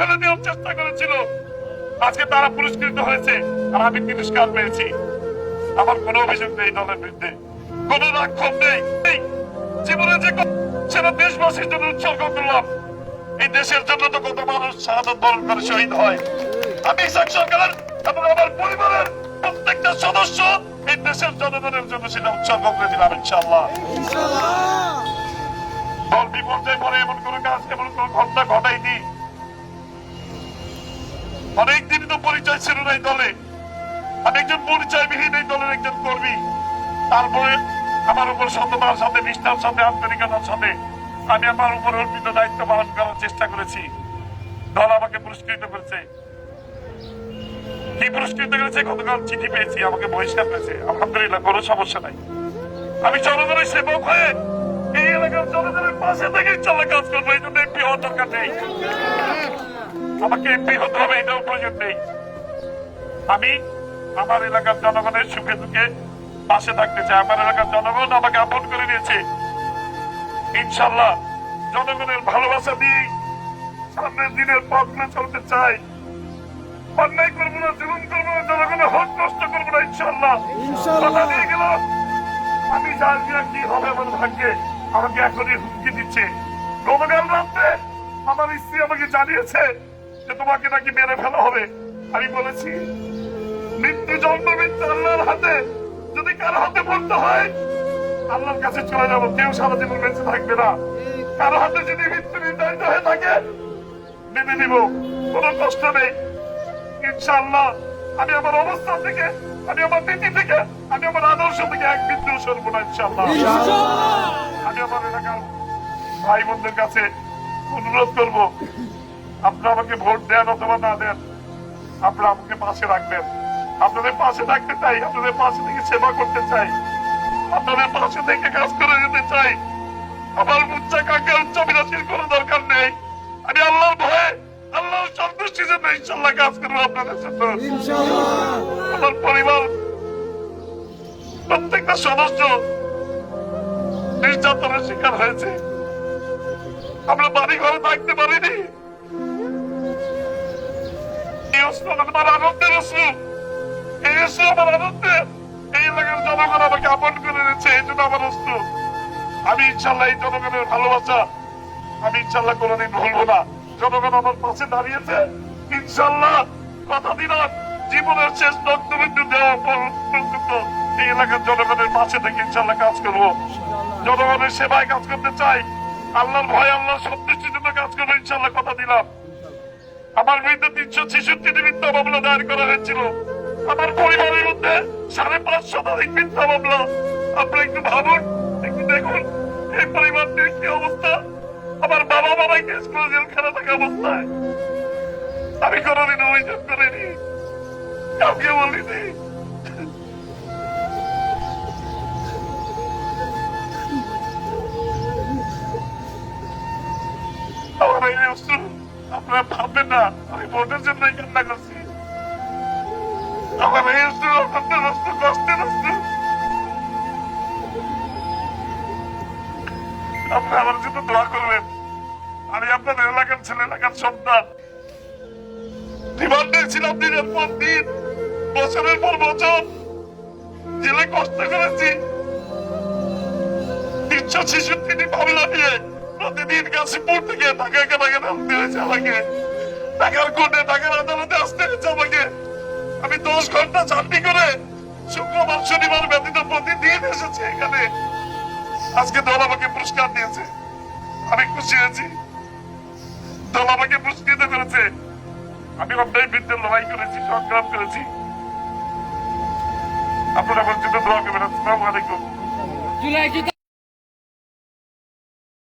ফেলে দেওয়ার চেষ্টা করেছিল, আজকে তারা পুরস্কৃত হয়েছে আর আমি তিরস্কার পেয়েছি। আমার কোনো অভিযোগ নেই দলের বিরুদ্ধে, কোনো রাক্ষোভ নেই। জীবনে যে সেটা দেশবাসীর জন্য উৎসর্গ করলাম। এই দেশের জন্য তো কত মানুষ শাহাদাত বরণ করে শহীদ হয়। আমি ইসাক সরকারের এবং আমার পরিবারের প্রত্যেকটা সদস্য এই দেশের জনগণের জন্য সেটা উৎসর্গ করে দিলাম ইনশাআল্লাহ। দল বিপর্যয় পরে এমন কোন কাজ, এমন কোন ঘটনা ঘটাইনি। অনেকদিন তো পরিচয় ছিল না এই দলে, আমি একজন পরিচয়বিহীন এই দলের একজন কর্মী। তারপরে আমার উপর সততার সাথে, নিষ্ঠার সাথে, আন্তরিকতার সাথে আমি আমার উপর অর্পিত দায়িত্ব পালন করার চেষ্টা করেছি। দল আমাকে পুরস্কৃত করেছে। কি পুরস্কৃত করেছে? গতকাল চিঠি পেয়েছি, আমাকে বহিষ্কার করেছে। আলহামদুলিল্লাহ, কোনো সমস্যা নাই। আমি জনগণের সেবক হয়ে এই এলাকার জনগণের পাশে থেকে ইনশাআল্লাহ কাজ করবো। এই জন্য এমপি হওয়ার দরকার নেই, আমাকে এমপি হতে হবে এটাও প্রয়োজন নেই। আমি আমার এলাকার জনগণের সুখে দুঃখে পাশে থাকতে চাই। আমার এলাকার জনগণ আমাকে আপন করে নিয়েছে। ইনশাআল্লাহ জনগণের ভালোবাসা দিয়ে সামনের দিনের পথে চলতে চাই। অন্যায় করবো না, জুলুম করবো না, জনগণের হক নষ্ট করবো না ইনশাআল্লাহ। কথা দিয়ে গেলাম। আমি জানি না কি হবে আমার ভাগ্যে, আমাকে এখনই হুমকি দিচ্ছে। গতকাল রাত্রে আমার স্ত্রী আমাকে জানিয়েছে যে তোমাকে নাকি মেরে ফেলা হবে। আমি বলেছি মৃত্যু, জন্ম মৃত্যু আল্লাহর হাতে, যদি কারো হাতে পড়তে হয় আল্লাহর কাছে চলে যাবো। কেউ সারা জীবন বেঁচে থাকবে না। কারো হাতে যদি মৃত্যু নির্ধারিত হয়ে থাকে মেনে নিব, কোনো কষ্ট নেই ইনশাআল্লাহ। আমি আমার অবস্থান থেকে, আমি আমার নীতি থেকে, আমি আমার আদর্শ থেকে এক বিন্দু সরব না ইনশাআল্লাহ। আমি আমার এলাকার ভাই বোনদের কাছে অনুরোধ করব, আপনারা আমাকে ভোট দেন অথবা না দেন, আপনারা আমাকে পাশে রাখবেন। আপনাদের পাশে থাকতে চাই, আপনাদের পাশে থেকে সেবা করতে চাই, আপনাদের পাশে থেকে কাজ করে যেতে চাই। আমার উচ্চাকাঙ্ক্ষা, উচ্চাভিলাষীর কোনো দরকার নেই। আমি আল্লাহর ভয়ে, আল্লাহর সন্তুষ্টির জন্য ইনশাআল্লাহ কাজ করবো আপনাদের জন্য। আমার পরিবার প্রত্যেকটা সদস্য নির্যাতনের শিকার হয়েছে। আমরা বাড়ি ঘরে থাকতে পারিনি। এই অস্ত্র আমার আনন্দের অস্ত্র, এই অস্ত্র আমার আনন্দের। এই এলাকার জনগণ আমাকে আপন করে নিয়েছে, এই জন্য আমার অস্ত্র। আমি ইনশাআল্লাহ এই জনগণের ভালোবাসা আমি ইনশাআল্লাহ কোনোদিন ভুলবো না। জনগণ আমার পাশে দাঁড়িয়েছে, ইনশাআল্লাহ কথা দিলাম জীবনের শেষ রক্তবিন্দু দেওয়া পর্যন্ত এই এলাকার জনগণের পাশে থেকে ইনশাআল্লাহ কাজ করবো। জনগণের সেবায় কাজ করতে চাই, আল্লাহর ভয়, আল্লাহর সন্তুষ্টির জন্য কাজ করবো ইনশাআল্লাহ, কথা দিলাম। আমার বিরুদ্ধে 366টি মিথ্যা মামলা দায়ের করা হয়েছিল। আমার পরিবারের মধ্যে 550 শতাধিক মিথ্যা মামলা। আপনারা একটু ভাবুন, একটু দেখুন এই পরিবারটির কি অবস্থা। আমার বাবা মামাই কেস করে জেলখানা থাকা অবস্থায়। আমি কোনোদিন অভিযোগ করিনি, কাউকে বলিনি। আমার এই অস্ত্র আপনারা ভাববেন না আমি ভোটের জন্য কান্না করছি। আমার এই অস্ত্র আপনার অস্ত্র, কষ্টের অস্ত্র। আপনারা আমার জন্য দোয়া করবেন। আমি আপনাদের এলাকার ছেলে, এলাকার সন্তান। রিমান্ডে ছিলাম দিনের পর দিন, বছরের পর বছর জেলে কষ্ট করেছি। 366টি মামলা নিয়ে প্রতিদিন গাজীপুর থেকে ঢাকা কেনাকাটা আনতে হয়েছে আমাকে। ঢাকার কোর্টে, ঢাকার আদালতে আসতে হয়েছে আমাকে। আমি 10 ঘন্টা চাকরি করে শুক্রবার শনিবার ব্যতীত প্রতিদিন এসেছি এখানে। আজকে দল আমাকে পুরস্কার দিয়েছে, আমি খুশি হয়েছি। দল আমাকে পুরস্কৃত করেছে। আমি অন্যায় বিরুদ্ধে লড়াই করেছি, সংগ্রাম করেছি। আপনারা আমার জন্য দোয়া করবেন। আসসালামু আলাইকুম।